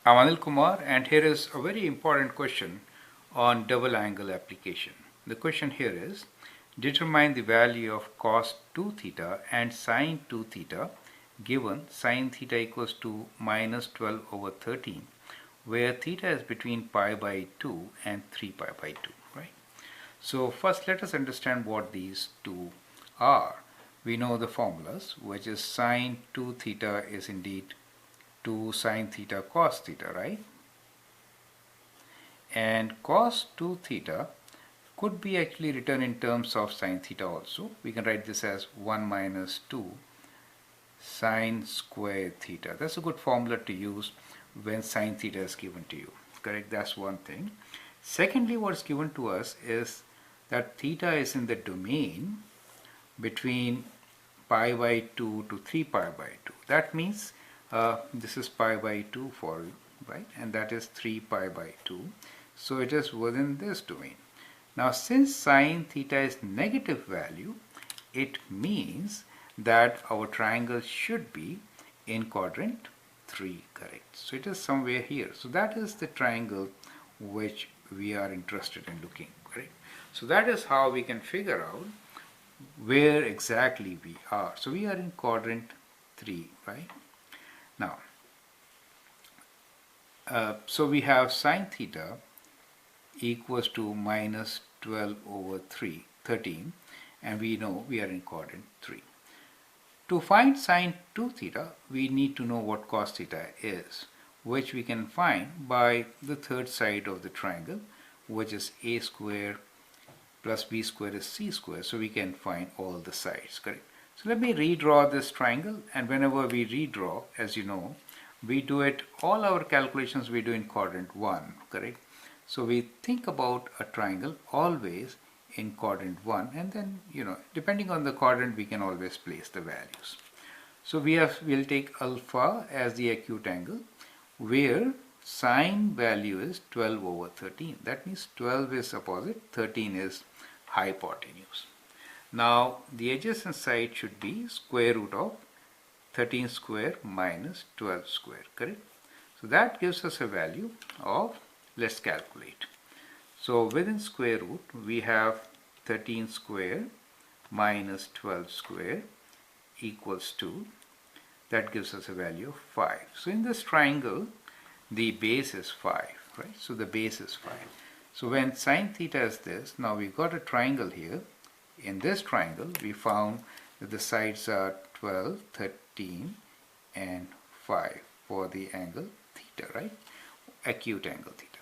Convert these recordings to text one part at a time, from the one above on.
I'm Anil Kumar, and here is a very important question on double angle application. The question here is, determine the value of cos 2 theta and sin 2 theta given sin theta equals to minus 12 over 13, where theta is between pi by 2 and 3 pi by 2, right? So first let us understand what these two are. We know the formulas, which is sin 2 theta is indeed 2 sin theta cos theta, right? And cos 2 theta could be actually written in terms of sin theta also. We can write this as 1 minus 2 sin square theta. That's a good formula to use when sin theta is given to you. Correct? That's one thing. Secondly, what's given to us is that theta is in the domain between pi by 2 to 3 pi by 2. That means this is pi by 2 for you, right? And that is 3 pi by 2. So it is within this domain. Now since sine theta is negative value, it means that our triangle should be in quadrant 3, correct? So it is somewhere here. So that is the triangle which we are interested in looking, correct? So that is how we can figure out where exactly we are. So we are in quadrant 3, right? Now, so we have sine theta equals to minus 12 over 13, and we know we are in quadrant 3. To find sine 2 theta, we need to know what cos theta is, which we can find by the third side of the triangle, which is a square plus b square is c square. So we can find all the sides, correct? So let me redraw this triangle, and whenever we redraw, as you know, we do it, all our calculations we do in quadrant 1, correct? So we think about a triangle always in quadrant 1, and then, depending on the quadrant, we can always place the values. So we'll take alpha as the acute angle, where sine value is 12 over 13. That means 12 is opposite, 13 is hypotenuse. Now the adjacent side should be square root of 13 square minus 12 square, correct? So that gives us a value of, let's calculate. So within square root we have 13 square minus 12 square equals 2. That gives us a value of 5. So in this triangle the base is 5, right? So the base is 5. So when sine theta is this, now we've got a triangle here. In this triangle we found that the sides are 12, 13 and 5 for the angle theta, right? Acute angle theta.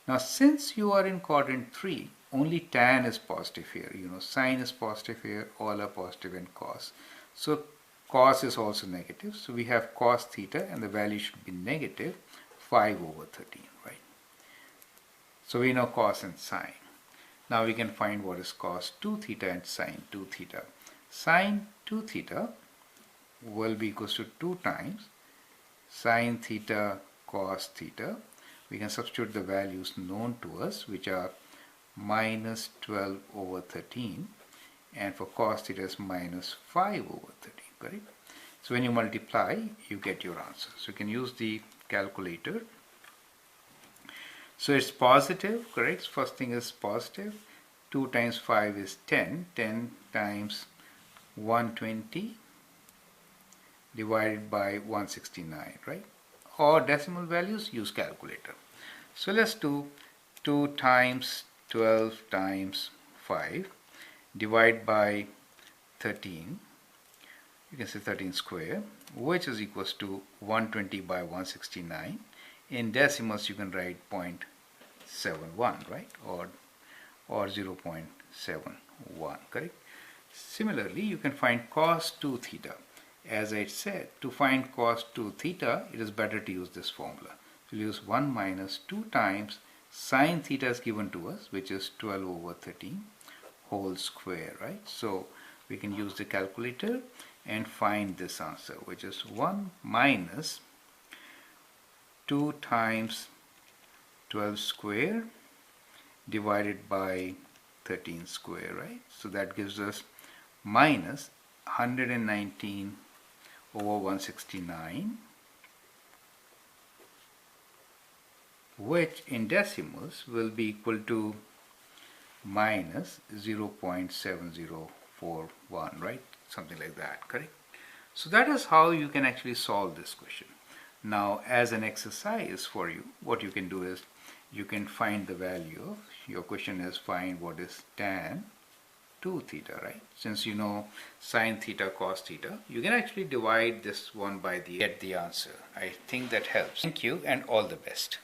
Now since you are in quadrant 3, only tan is positive here. Sine is positive here, all are positive in cos. So cos is also negative. So we have cos theta and the value should be negative 5 over 13, right? So we know cos and sine. Now we can find what is cos 2 theta and sine 2 theta. Sine 2 theta will be equals to 2 times sine theta cos theta. We can substitute the values known to us, which are minus 12 over 13, and for cos theta is minus 5 over 13, correct? So when you multiply, you get your answer. So you can use the calculator. So it's positive, correct? First thing is positive. 2 times 5 is 10. 10 times 120 divided by 169, right? Or decimal values, use calculator. So let's do 2 times 12 times 5 divide by 13. You can say 13 square, which is equals to 120 by 169. In decimals you can write 0.71, right? Or 0.71, correct? Similarly, you can find cos 2 theta. As I said, to find cos 2 theta, it is better to use this formula. So we'll use 1 minus 2 times sine theta is given to us, which is 12 over 13 whole square, right? So we can use the calculator and find this answer, which is 1 minus 2 times 12 square divided by 13 square, right? So that gives us minus 119 over 169 which in decimals will be equal to minus 0.7041, right? Something like that, correct? So that is how you can actually solve this question. Now, as an exercise for you, what you can do is you can find the value. Your question is find what is tan 2 theta, right? Since you know sine theta, cos theta, you can actually divide this one by the get the answer. I think that helps. Thank you and all the best.